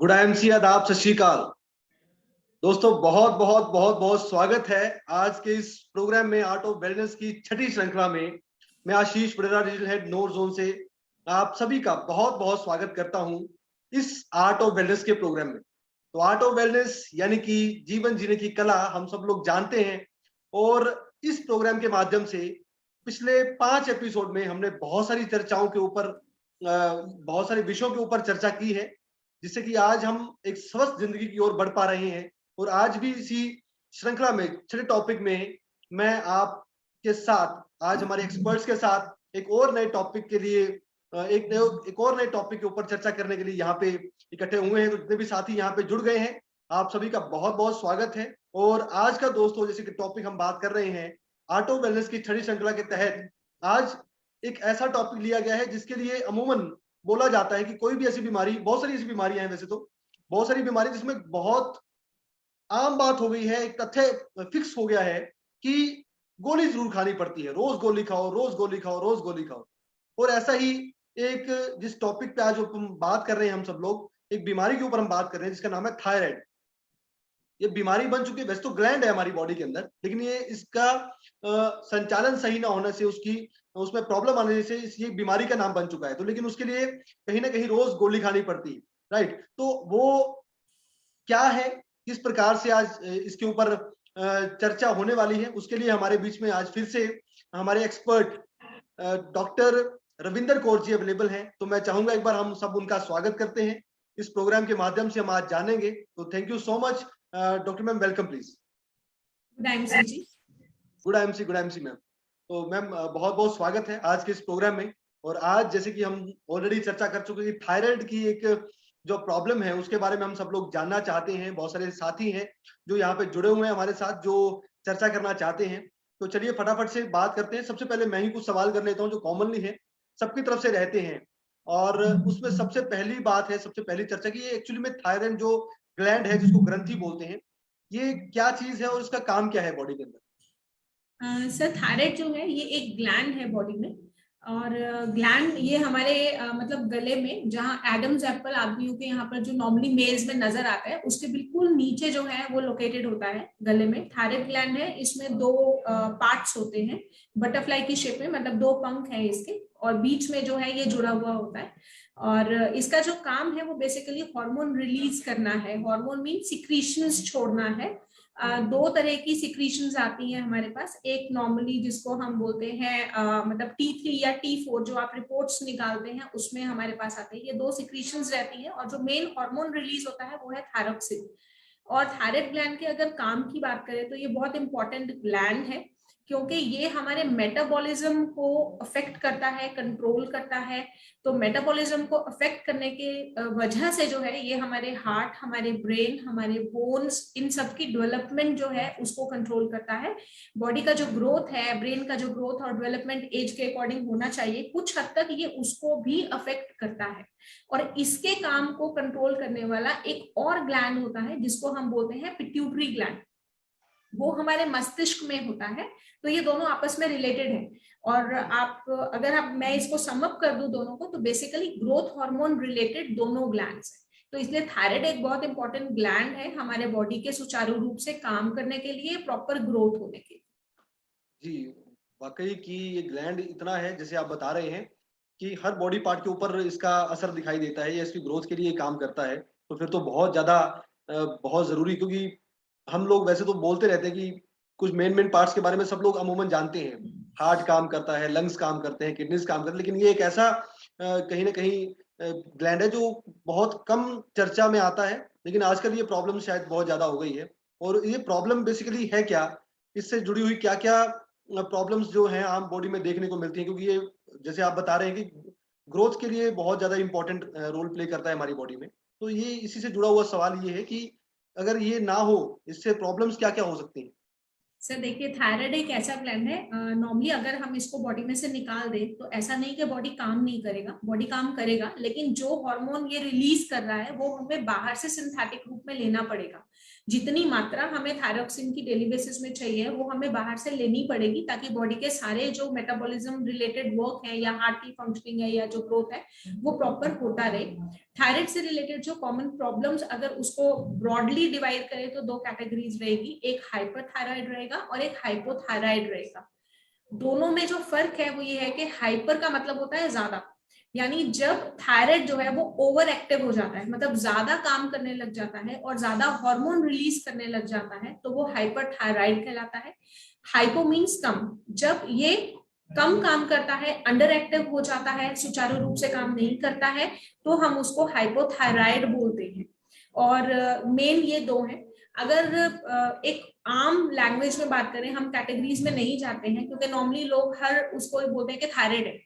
Good MC आदाब सत श्री अकाल। दोस्तों बहुत बहुत बहुत बहुत स्वागत है आज के इस प्रोग्राम में आर्ट ऑफ वेलनेस की छठी श्रृंखला में। मैं आशीष बड़ेरा, डिजिटल हेड नोर जोन से आप सभी का बहुत बहुत स्वागत करता हूं इस आर्ट ऑफ वेलनेस के प्रोग्राम में। तो आर्ट ऑफ वेलनेस यानी कि जीवन जीने की कला हम सब लोग जानते हैं, और इस प्रोग्राम के माध्यम से पिछले 5 एपिसोड में हमने बहुत सारी चर्चाओं के ऊपर बहुत सारे विषयों के ऊपर चर्चा की है, जिससे कि आज हम एक स्वस्थ जिंदगी की ओर बढ़ पा रहे हैं। और आज भी इसी श्रृंखला में छठे टॉपिक में मैं आपके साथ, आज हमारे एक्सपर्ट्स के साथ एक और नए टॉपिक के लिए एक और नए टॉपिक के ऊपर चर्चा करने के लिए यहाँ पे इकट्ठे हुए हैं। तो जितने भी साथी यहाँ पे जुड़ गए हैं, आप सभी का बहुत बहुत स्वागत है। और आज का दोस्तों, जैसे कि टॉपिक हम बात कर रहे हैं आर्ट ऑफ वेलनेस की छठी श्रृंखला के तहत, आज एक ऐसा टॉपिक लिया गया है जिसके लिए अमूमन बोला जाता है कि कोई भी ऐसी बीमारी, बहुत सारी ऐसी बीमारियां हैं, वैसे तो बहुत सारी बीमारी जिसमें बहुत आम बात हो गई है, एक तथ्य फिक्स हो गया है कि गोली जरूर खानी पड़ती है, रोज गोली खाओ, रोज गोली खाओ, रोज गोली खाओ। और ऐसा ही एक जिस टॉपिक पे आज हम बात कर रहे हैं, हम सब लोग एक बीमारी के ऊपर हम बात कर रहे हैं जिसका नाम है थायराइड। ये बीमारी बन चुकी है, वैसे तो ग्लैंड है हमारी बॉडी के अंदर, लेकिन ये इसका संचालन सही ना होने से, उसकी उसमें प्रॉब्लम आने से ये बीमारी का नाम बन चुका है। तो लेकिन उसके लिए कहीं ना कहीं रोज गोली खानी पड़ती है, राइट? तो वो क्या है, किस प्रकार से आज इसके ऊपर चर्चा होने वाली है, उसके लिए हमारे बीच में आज फिर से हमारे expert doctor Ravinder Kaur ji available हैं। तो मैं चाहूंगा एक बार हम सब उनका स्वागत करते हैं इस प्रोग्राम के माध्यम से हम आज जानेंगे। तो thank you so much doctor ma'am, welcome please. Good MC ji. Good MC ma'am. तो मैम बहुत बहुत स्वागत है आज के इस प्रोग्राम में। और आज जैसे कि हम ऑलरेडी चर्चा कर चुके हैं, थायराइड की एक जो प्रॉब्लम है उसके बारे में हम सब लोग जानना चाहते हैं। बहुत सारे साथी हैं जो यहाँ पे जुड़े हुए हैं हमारे साथ, जो चर्चा करना चाहते हैं। तो चलिए फटाफट से बात करते हैं। सबसे पहले मैं ही कुछ सवाल कर लेता हूँ जो कॉमनली है, सबकी तरफ से रहते हैं। और उसमें सबसे पहली बात है, सबसे पहली चर्चा की, ये एक्चुअली में थायराइड जो ग्लैंड है, जिसको ग्रंथि बोलते हैं, ये क्या चीज है और इसका काम क्या है बॉडी के अंदर? सर, थायराइड जो है ये एक ग्लैंड है बॉडी में। और ग्लैंड ये हमारे मतलब गले में, जहाँ एडम्स एप्पल आदमियों के यहाँ पर जो नॉर्मली मेल्स में नजर आता है, उसके बिल्कुल नीचे जो है वो लोकेटेड होता है गले में। थायराइड ग्लैंड है, इसमें दो पार्ट्स होते हैं बटरफ्लाई की शेप में, मतलब दो पंख है इसके, और बीच में जो है ये जुड़ा हुआ होता है। और इसका जो काम है वो बेसिकली हार्मोन रिलीज करना है। हार्मोन मीन सिक्रीशंस छोड़ना है। दो तरह की सिक्रीशंस आती हैं हमारे पास। एक नॉर्मली जिसको हम बोलते हैं मतलब T3 या T4, जो आप रिपोर्ट्स निकालते हैं उसमें हमारे पास आते हैं। ये दो सिक्रीशंस रहती हैं, और जो मेन हार्मोन रिलीज होता है वो है थायरॉक्सिन। और थायराइड ग्लैंड के अगर काम की बात करें तो ये बहुत इंपॉर्टेंट ग्लैंड है, क्योंकि ये हमारे मेटाबॉलिज्म को अफेक्ट करता है, कंट्रोल करता है। तो मेटाबॉलिज्म को अफेक्ट करने के वजह से जो है ये हमारे हार्ट, हमारे ब्रेन, हमारे बोन्स, इन सब की डेवलपमेंट जो है उसको कंट्रोल करता है। बॉडी का जो ग्रोथ है, ब्रेन का जो ग्रोथ और डेवलपमेंट एज के अकॉर्डिंग होना चाहिए, कुछ हद तक ये उसको भी अफेक्ट करता है। और इसके काम को कंट्रोल करने वाला एक और ग्लैंड होता है जिसको हम बोलते हैं पिट्यूटरी ग्लैंड। वो हमारे मस्तिष्क में होता है। तो ये दोनों आपस में रिलेटेड है। और मैं इसको समअप कर दूं दोनों को, तो बेसिकली ग्रोथ हार्मोन रिलेटेड दोनों ग्लैंड्स हैं। तो इसलिए थायराइड एक बहुत इंपॉर्टेंट ग्लैंड है हमारे बॉडी के सुचारू रूप से काम करने के लिए, प्रॉपर ग्रोथ होने के लिए। जी, वाकई कि ये ग्लैंड इतना है, जैसे आप बता रहे हैं, कि हर बॉडी पार्ट के ऊपर इसका असर दिखाई देता है, ये इसकी ग्रोथ के लिए काम करता है। तो फिर तो बहुत ज़्यादा बहुत ज़रूरी, क्योंकि हम लोग वैसे तो बोलते रहते हैं कि कुछ मेन पार्ट्स के बारे में सब लोग अमूमन जानते हैं। हार्ट काम करता है, लंग्स काम करते हैं, किडनीज काम करते हैं, लेकिन ये एक ऐसा कहीं ना कहीं ग्लैंड है जो बहुत कम चर्चा में आता है। लेकिन आजकल ये प्रॉब्लम शायद बहुत ज़्यादा हो गई है। और ये प्रॉब्लम बेसिकली है क्या, इससे जुड़ी हुई क्या क्या प्रॉब्लम्स जो हैं आम बॉडी में देखने को मिलती हैं? क्योंकि ये जैसे आप बता रहे हैं कि ग्रोथ के लिए बहुत ज़्यादा इंपॉर्टेंट रोल प्ले करता है हमारी बॉडी में। तो ये इसी से जुड़ा हुआ सवाल ये है कि अगर ये ना हो, इससे प्रॉब्लम्स क्या-क्या हो सकती हैं? सर देखिए, थायराइड एक ऐसा ग्लैंड है, नॉर्मली अगर हम इसको बॉडी में से निकाल दें तो ऐसा नहीं कि बॉडी काम नहीं करेगा, बॉडी काम करेगा, लेकिन जो हार्मोन ये रिलीज कर रहा है वो हमें बाहर से सिंथेटिक रूप में लेना पड़ेगा। जितनी मात्रा हमें थायरोक्सिन की डेली बेसिस में चाहिए वो हमें बाहर से लेनी पड़ेगी, ताकि बॉडी के सारे जो मेटाबॉलिज्म रिलेटेड वर्क है या हार्ट की फंक्शनिंग है या जो ग्रोथ है वो प्रॉपर होता रहे। थायराइड से रिलेटेड जो कॉमन प्रॉब्लम्स, अगर उसको ब्रॉडली डिवाइड करें तो 2 कैटेगरीज रहेगी, एक हाइपरथायराइड रहेगा और एक हाइपोथायराइड रहेगा। दोनों में जो फर्क है वो ये है कि हाइपर का मतलब होता है ज्यादा, यानी जब थायराइड जो है वो ओवर एक्टिव हो जाता है, मतलब ज्यादा काम करने लग जाता है और ज्यादा हार्मोन रिलीज करने लग जाता है, तो वो हाइपर थायराइड कहलाता है। हाइपो मीन्स कम, जब ये कम काम करता है, अंडर एक्टिव हो जाता है, सुचारू रूप से काम नहीं करता है, तो हम उसको हाइपोथायराइड बोलते हैं। और मेन ये दो हैं। अगर एक आम लैंग्वेज में बात करें, हम कैटेगरीज में नहीं जाते हैं क्योंकि नॉर्मली लोग हर उसको बोलते हैं कि थायराइड है।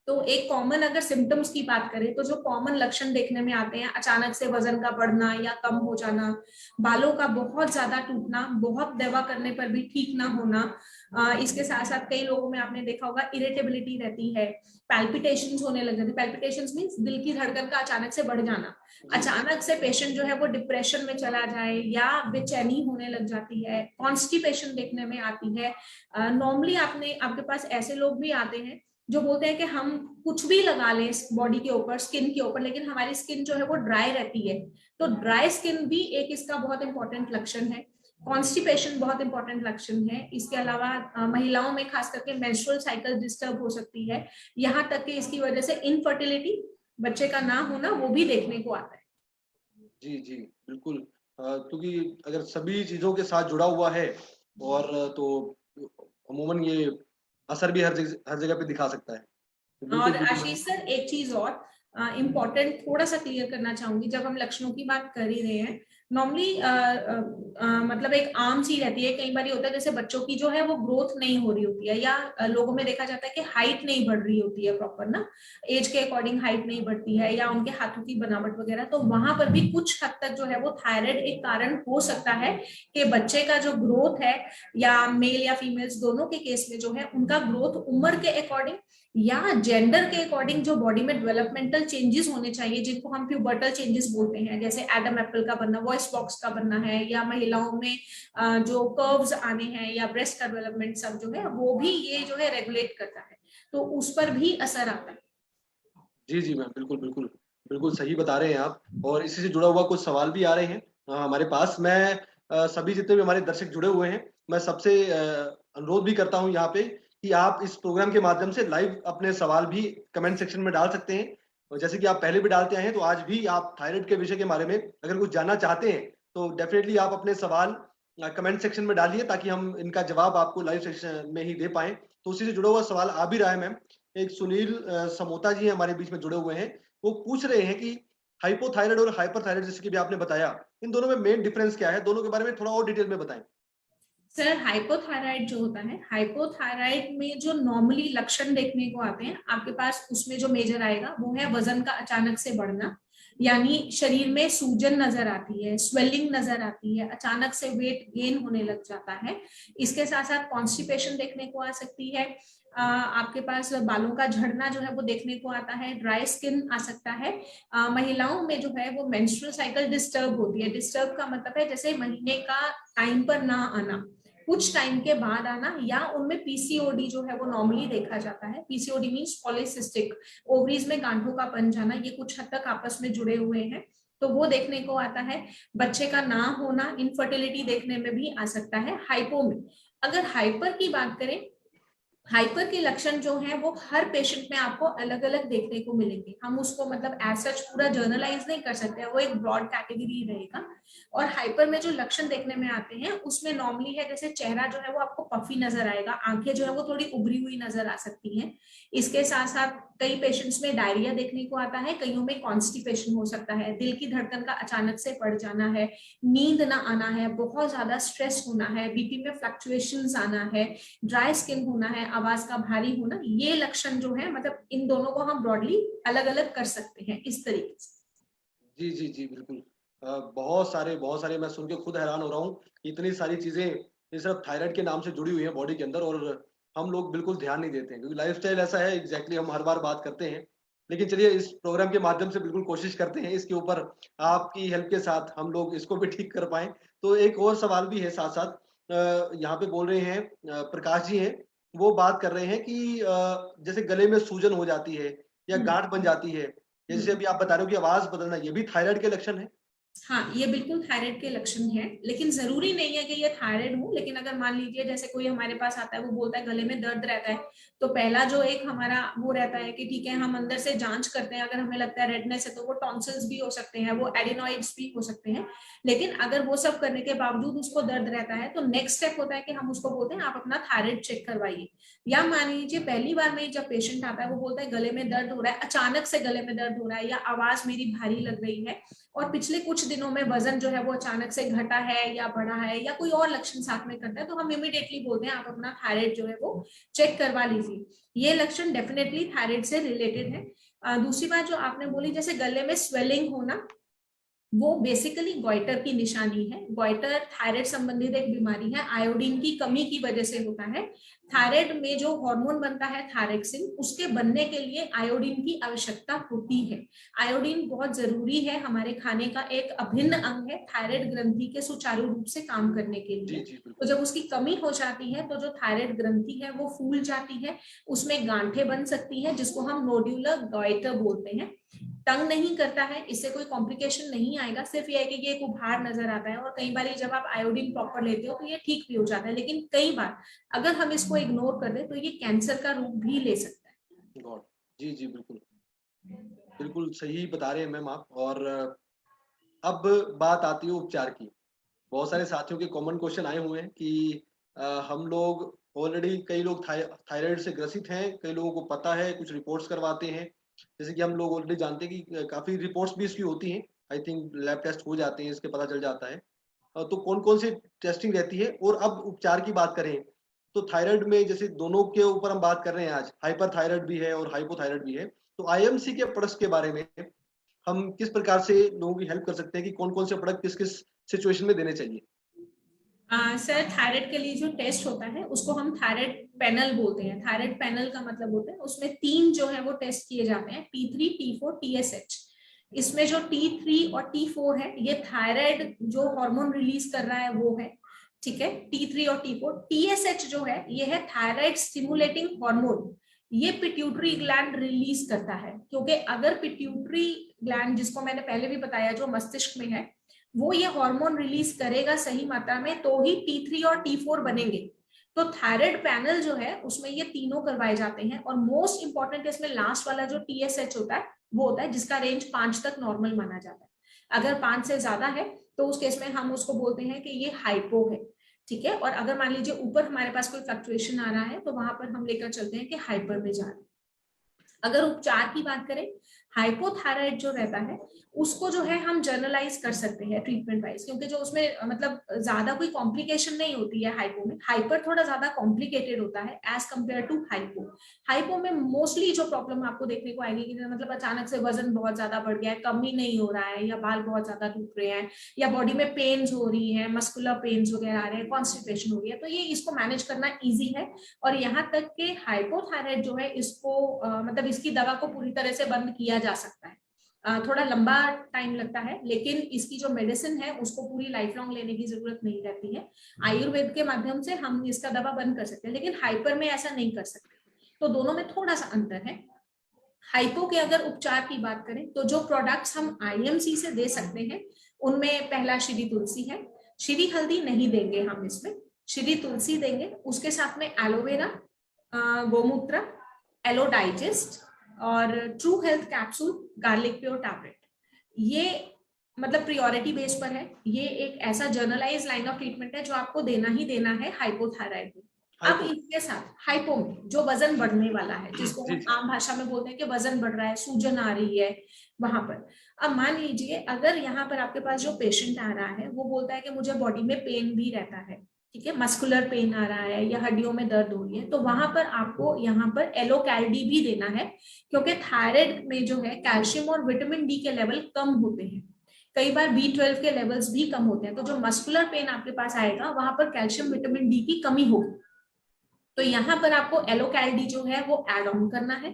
तो एक कॉमन अगर सिम्टम्स की बात करें तो जो कॉमन लक्षण देखने में आते हैं, अचानक से वजन का बढ़ना या कम हो जाना, बालों का बहुत ज्यादा टूटना, बहुत दवा करने पर भी ठीक ना होना, इसके साथ साथ कई लोगों में आपने देखा होगा इरिटेबिलिटी रहती है, पैल्पिटेशंस होने लग जाती है। पैल्पिटेशंस मींस दिल की धड़कन का अचानक से बढ़ जाना, अचानक से पेशेंट जो है वो डिप्रेशन में चला जाए या बेचैनी होने लग जाती है, कॉन्स्टिपेशन देखने में आती है। नॉर्मली आपके पास ऐसे लोग भी आते हैं जो बोलते हैं कि हम कुछ भी लगा लें बॉडी के ऊपर, स्किन के ऊपर, लेकिन हमारी स्किन जो है वो ड्राई रहती है। तो ड्राई स्किन भी एक इसका बहुत इंपॉर्टेंट लक्षण है। कॉन्स्टिपेशन बहुत इंपॉर्टेंट लक्षण है। इसके अलावा महिलाओं में खास करके मेंस्ट्रुअल साइकिल डिस्टर्ब हो सकती है, यहाँ तक कि इसकी वजह से इनफर्टिलिटी, बच्चे का ना होना, वो भी देखने को आता है। जी जी बिल्कुल। क्योंकि अगर सभी चीजों के साथ जुड़ा हुआ है और तो अमूमन ये असर भी हर जगह पे दिखा सकता है। तो बिल्कुल और बिल्कुल आशीष सर, एक चीज और इम्पोर्टेंट थोड़ा सा क्लियर करना चाहूंगी, जब हम लक्षणों की बात कर ही रहे हैं, नॉर्मली मतलब एक आम सी रहती है, कई बार होता है जैसे बच्चों की जो है वो ग्रोथ नहीं हो रही होती है, या लोगों में देखा जाता है कि हाइट नहीं बढ़ रही होती है प्रॉपर ना, एज के अकॉर्डिंग हाइट नहीं बढ़ती है, या उनके हाथों की बनावट वगैरह, तो वहां पर भी कुछ हद तक जो है वो थायराइड एक कारण हो सकता है कि बच्चे का जो ग्रोथ है, या मेल या फीमेल्स दोनों के केस में जो है उनका ग्रोथ उम्र के अकॉर्डिंग या जेंडर के अकॉर्डिंग जो बॉडी में डेवलपमेंटल चेंजेस होने चाहिए, जिनको हम प्यूबर्टल चेंजेस बोलते हैं, जैसे एडम एप्पल का बनना, वॉइस बॉक्स का बनना है, या महिलाओं में जो कर्व्स आने हैं, या ब्रेस्ट का डेवलपमेंट, सब जो है वो भी ये जो है रेगुलेट करता है, तो उस पर भी असर आता है। जी जी मैम, बिल्कुल बिल्कुल बिल्कुल सही बता रहे हैं आप। और इसी से जुड़ा हुआ कुछ सवाल भी आ रहे हैं हमारे पास। मैं सभी जितने भी हमारे दर्शक जुड़े हुए हैं, मैं सबसे अनुरोध भी करता हूं यहाँ पे कि आप इस प्रोग्राम के माध्यम से लाइव अपने सवाल भी कमेंट सेक्शन में डाल सकते हैं। और जैसे कि आप पहले भी डालते आए हैं, तो आज भी आप थायराइड के विषय के बारे में अगर कुछ जानना चाहते हैं तो डेफिनेटली आप अपने सवाल कमेंट सेक्शन में डालिए, ताकि हम इनका जवाब आपको लाइव सेक्शन में ही दे पाए। तो उसी से जुड़ा हुआ सवाल आ भी रहा है मैम। एक सुनील समोता जी हमारे बीच में जुड़े हुए हैं। वो पूछ रहे हैं कि हाइपोथायराइड और हाइपरथायराइड, जैसे कि भी आपने बताया, इन दोनों में मेन डिफरेंस क्या है, दोनों के बारे में थोड़ा और डिटेल में बताएं। सर, हाइपोथायराइड जो होता है, हाइपोथायराइड में जो नॉर्मली लक्षण देखने को आते हैं आपके पास, उसमें जो मेजर आएगा वो है वजन का अचानक से बढ़ना, यानी शरीर में सूजन नजर आती है, स्वेलिंग नजर आती है, अचानक से वेट गेन होने लग जाता है। इसके साथ साथ कॉन्स्टिपेशन देखने को आ सकती है, आपके पास बालों का झड़ना जो है वो देखने को आता है, ड्राई स्किन आ सकता है। महिलाओं में जो है वो मेंस्ट्रुअल साइकिल डिस्टर्ब होती है। डिस्टर्ब का मतलब है जैसे महीने का टाइम पर ना आना, कुछ टाइम के बाद आना, या उनमें पीसीओडी जो है वो नॉर्मली देखा जाता है। पीसीओडी मींस पॉलिसिस्टिक ओवरीज में गांठों का बन जाना, ये कुछ हद तक आपस में जुड़े हुए हैं, तो वो देखने को आता है। बच्चे का ना होना, इनफर्टिलिटी देखने में भी आ सकता है हाइपो में। अगर हाइपर की बात करें, हाइपर के लक्षण जो हैं वो हर पेशेंट में आपको अलग अलग देखने को मिलेंगे, हम उसको मतलब एज सच पूरा जर्नलाइज नहीं कर सकते, वो एक ब्रॉड कैटेगरी रहेगा। और हाइपर में जो लक्षण देखने में आते हैं उसमें नॉर्मली है जैसे चेहरा जो है वो आपको पफी नजर आएगा, आंखें जो है वो थोड़ी उभरी हुई नजर आ सकती हैं। इसके साथ साथ कई पेशेंट्स में डायरिया देखने को आता है, कईयों में कॉन्स्टिपेशन हो सकता है, दिल की धड़कन का अचानक से बढ़ जाना है, नींद ना आना है, बहुत ज्यादा स्ट्रेस होना है, बीपी में फ्लक्चुएशंस आना है, ड्राई स्किन होना है, आवाज का भारी होना, ये लक्षण जो है मतलब इन दोनों को हम ब्रॉडली अलग अलग कर सकते हैं इस तरीके से। जी जी जी बिल्कुल। बहुत सारे मैं सुन के खुद हैरान हो रहा हूँ। इतनी सारी चीजें ये सिर्फ थायराइड के नाम से जुड़ी हुई हैं बॉडी के अंदर, और हम लोग बिल्कुल ध्यान नहीं देते हैं, क्योंकि लाइफस्टाइल ऐसा है। एग्जैक्टली हम हर बार बात करते हैं लेकिन चलिए इस प्रोग्राम के माध्यम से बिल्कुल कोशिश करते हैं इसके ऊपर आपकी हेल्प के साथ हम लोग इसको भी ठीक कर पाएँ। तो एक और सवाल भी है साथ-साथ यहाँ पे बोल रहे हैं प्रकाश जी हैं, वो बात कर रहे हैं कि जैसे गले में सूजन हो जाती है या हम्म, गाँठ बन जाती है, या जैसे हम्म। अभी आप बता रहे हो कि आवाज़ बदलना, ये भी थायराइड के लक्षण है? हाँ, ये बिल्कुल थायराइड के लक्षण है, लेकिन जरूरी नहीं है कि ये थायराइड हो। लेकिन अगर मान लीजिए जैसे कोई हमारे पास आता है, वो बोलता है गले में दर्द रहता है, तो पहला जो एक हमारा वो रहता है कि ठीक है, हम अंदर से जांच करते हैं। अगर हमें लगता है रेडनेस है तो वो टॉन्सिल्स भी हो सकते हैं, वो एडिनॉइड्स भी हो सकते हैं। लेकिन अगर वो सब करने के बावजूद उसको दर्द रहता है, तो नेक्स्ट स्टेप होता है कि हम उसको बोलते हैं आप अपना थायराइड चेक करवाइए। या मान लीजिए पहली बार में जब पेशेंट आता है, वो बोलता है गले में दर्द हो रहा है, अचानक से गले में दर्द हो रहा है, या आवाज मेरी भारी लग रही है, और पिछले कुछ दिनों में वजन जो है वो अचानक से घटा है या बढ़ा है, या कोई और लक्षण साथ में करता है, तो हम इमीडिएटली बोलते हैं आप अपना थायराइड जो है वो चेक करवा लीजिए। ये लक्षण डेफिनेटली थायराइड से रिलेटेड है। दूसरी बात जो आपने बोली, जैसे गले में स्वेलिंग होना, वो बेसिकली गॉइटर की निशानी है। गॉइटर थायराइड संबंधित एक बीमारी है, आयोडीन की कमी की वजह से होता है। थायराइड में जो हार्मोन बनता है थायरॉक्सिन, उसके बनने के लिए आयोडीन की आवश्यकता होती है। आयोडीन बहुत जरूरी है, हमारे खाने का एक अभिन्न अंग है थायराइड ग्रंथि के सुचारू रूप से काम करने के लिए। तो जब उसकी कमी हो जाती है तो जो थायराइड ग्रंथि है वो फूल जाती है, उसमें गांठें बन सकती हैं, जिसको हम नोड्यूलर गॉइटर बोलते हैं। तंग नहीं करता है, इससे कोई कॉम्प्लिकेशन नहीं आएगा, सिर्फ ये है कि ये एक उभार नजर आता है। और कई बार जब आप आयोडीन प्रॉपर लेते हो तो ये ठीक भी हो जाता है, लेकिन कई बार अगर हम इसको इग्नोर कर दें तो ये कैंसर का रूप भी ले सकता है। गॉड, जी, जी, बिल्कुल। बिल्कुल सही बता रहे हैं मैम आप। और अब बात आती है उपचार की। बहुत सारे साथियों के कॉमन क्वेश्चन आए हुए हैं कि हम लोग ऑलरेडी, कई लोग थायराइड से ग्रसित हैं, कई लोगों को पता है, कुछ रिपोर्ट्स करवाते हैं। जैसे कि हम लोग ऑलरेडी जानते हैं कि काफ़ी रिपोर्ट्स भी इसकी होती हैं। आई थिंक लैब टेस्ट हो जाते हैं, इसके पता चल जाता है। तो कौन-कौन सी टेस्टिंग रहती है? और अब उपचार की बात करें, तो थायराइड में जैसे दोनों के ऊपर हम बात कर रहे हैं आज, हाइपरथायराइड भी है और हाइपोथायराइड भी है। तो आईएमसी के प्रोडक्ट्स के बारे में हम किस प्रकार से लोगों की हेल्प कर सकते हैं कि कौन-कौन से प्रोडक्ट किस-किस सिचुएशन में देने चाहिए? सर, थायराइड के लिए जो टेस्ट होता है उसको हम थायराइड पैनल बोलते हैं। थायराइड पैनल का मतलब होता है उसमें 3 जो है वो टेस्ट किए जाते हैं, T3, T4, TSH। इसमें जो T3 और T4 है, ये थायराइड जो हार्मोन रिलीज कर रहा है वो है, ठीक है, T3 और T4। TSH जो है ये है थायराइड स्टिमुलेटिंग हार्मोन, ये पिट्यूटरी ग्लैंड रिलीज करता है। क्योंकि अगर पिट्यूटरी ग्लैंड, जिसको मैंने पहले भी बताया, जो मस्तिष्क में है, वो ये हार्मोन रिलीज करेगा सही मात्रा में, तो ही T3 और T4 बनेंगे। तो थायराइड पैनल जो है उसमें ये तीनों करवाए जाते हैं। और मोस्ट इंपॉर्टेंट इसमें लास्ट वाला जो TSH होता है, वो होता है जिसका रेंज 5 तक नॉर्मल माना जाता है। अगर 5 से ज्यादा है तो उस केस में हम उसको बोलते हैं कि ये हाइपो है, ठीक है। और अगर मान लीजिए ऊपर हमारे पास कोई फ्लक्चुएशन आ रहा है, तो वहां पर हम लेकर चलते हैं कि हाइपर में जा रहे हैं। अगर उपचार की बात करें, हाइपोथायराइड जो रहता है उसको जो है हम जर्नलाइज कर सकते हैं ट्रीटमेंट वाइज, क्योंकि जो उसमें मतलब ज्यादा कोई कॉम्प्लिकेशन नहीं होती है हाइपो में। हाइपर थोड़ा ज्यादा कॉम्प्लिकेटेड होता है as compare to hypo. Hypo में मोस्टली जो प्रॉब्लम आपको देखने को आएगी कि मतलब अचानक से वजन बहुत ज्यादा बढ़ गया है, कम ही नहीं हो रहा है, या बाल बहुत ज्यादा टूट रहे हैं, या बॉडी में पेन्स हो रही है, मस्कुलर पेन्स वगैरह आ रहे हैं, कॉन्स्टिपेशन हो रही है, तो ये इसको मैनेज करना ईजी है। और यहाँ तक कि हाइपोथायराइड जो है इसको मतलब इसकी दवा को पूरी तरह से बंद किया जा सकता है। थोड़ा लंबा टाइम लगता है, लेकिन इसकी जो मेडिसिन है उसको पूरी लाइफ लॉन्ग लेने की जरूरत नहीं रहती है। आयुर्वेद के माध्यम से हम इसका दवा बंद कर सकते हैं, लेकिन हाइपर में ऐसा नहीं कर सकते। तो दोनों में थोड़ा सा अंतर है। हाइपो के अगर उपचार की बात करें तो जो प्रोडक्ट्स हम आईएमसी से दे सकते हैं, उनमें पहला श्री तुलसी है। श्री हल्दी नहीं देंगे हम इसमें, श्री तुलसी देंगे। उसके साथ में एलोवेरा, गोमूत्र, एलो डाइजेस्ट और true health capsule, garlic pure tablet. ये मतलब प्रियोरिटी बेस पर है। ये एक ऐसा जर्नलाइज लाइन ऑफ ट्रीटमेंट है जो आपको देना ही देना है हाइपोथायराइड में। अब इसके साथ हाइपो में जो वजन बढ़ने वाला है, जिसको हम आम भाषा में बोलते हैं कि वजन बढ़ रहा है, सूजन आ रही है, वहां पर अब मान लीजिए अगर यहाँ पर आपके पास जो पेशेंट आ रहा है वो बोलता है कि मुझे बॉडी में पेन भी रहता है, ठीक है, मस्कुलर पेन आ रहा है या हड्डियों में दर्द हो रही है, तो वहां पर आपको यहाँ पर एलोकैलडी भी देना है। क्योंकि थायराइड में जो है कैल्शियम और विटामिन डी के लेवल कम होते हैं, कई बार B12 के लेवल्स भी कम होते हैं। तो जो मस्कुलर पेन आपके पास आएगा वहां पर कैल्शियम विटामिन डी की कमी होगी, तो यहाँ पर आपको एलोकैलडी जो है वो एड ऑन करना है।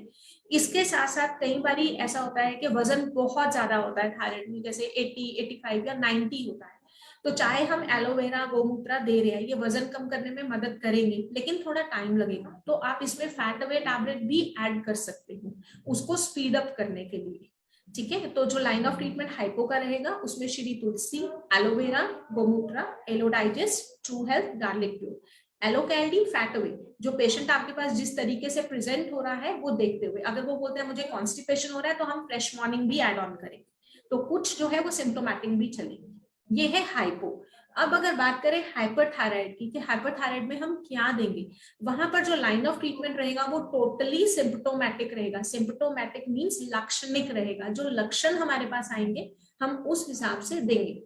इसके साथ साथ कई बार ऐसा होता है कि वजन बहुत ज्यादा होता है थायराइड में, जैसे 80, 85 या 90 होता है, तो चाहे हम एलोवेरा गोमूत्रा दे रहे हैं, ये वजन कम करने में मदद करेंगे, लेकिन थोड़ा टाइम लगेगा, तो आप इसमें फैट अवे टैबलेट भी ऐड कर सकते हो उसको स्पीड अप करने के लिए। ठीक है, तो जो लाइन ऑफ ट्रीटमेंट हाइपो का रहेगा उसमें श्री तुलसी, एलोवेरा, गोमूत्रा, aloe digest, true health, garlic pure, एलोकैल्डी, फैट अवे, जो पेशेंट आपके पास जिस तरीके से प्रेजेंट हो रहा है वो देखते हुए, अगर वो बोलते हैं मुझे कॉन्स्टिपेशन हो रहा है तो हम फ्रेश मॉर्निंग भी ऐड ऑन करेंगे, तो कुछ जो है वो सिम्टोमैटिक भी चलेगी। ये है हाइपो। अब अगर बात करें हाइपरथायराइड की, कि हाइपरथायराइड में हम क्या देंगे, वहां पर जो लाइन ऑफ ट्रीटमेंट रहेगा वो टोटली सिम्प्टोमैटिक रहेगा। सिम्प्टोमैटिक मींस लाक्षणिक रहेगा, जो लक्षण हमारे पास आएंगे हम उस हिसाब से देंगे।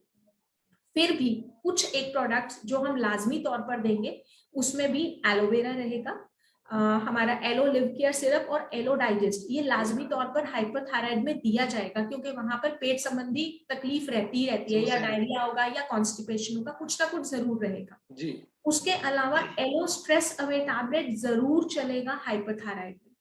फिर भी कुछ एक प्रोडक्ट्स जो हम लाजमी तौर पर देंगे, उसमें भी एलोवेरा रहेगा, हमारा एलो लिव केयर सिरप और एलो डाइजेस्ट, ये लाजमी तौर पर हाइपरथायराइड में दिया जाएगा, क्योंकि वहां पर पेट संबंधी तकलीफ रहती है, या डायरिया होगा या कॉन्स्टिपेशन होगा, कुछ ना कुछ जरूर रहेगा जी। उसके अलावा एलो स्ट्रेस अवे टैबलेट जरूर चलेगा हाइपरथायराइड में।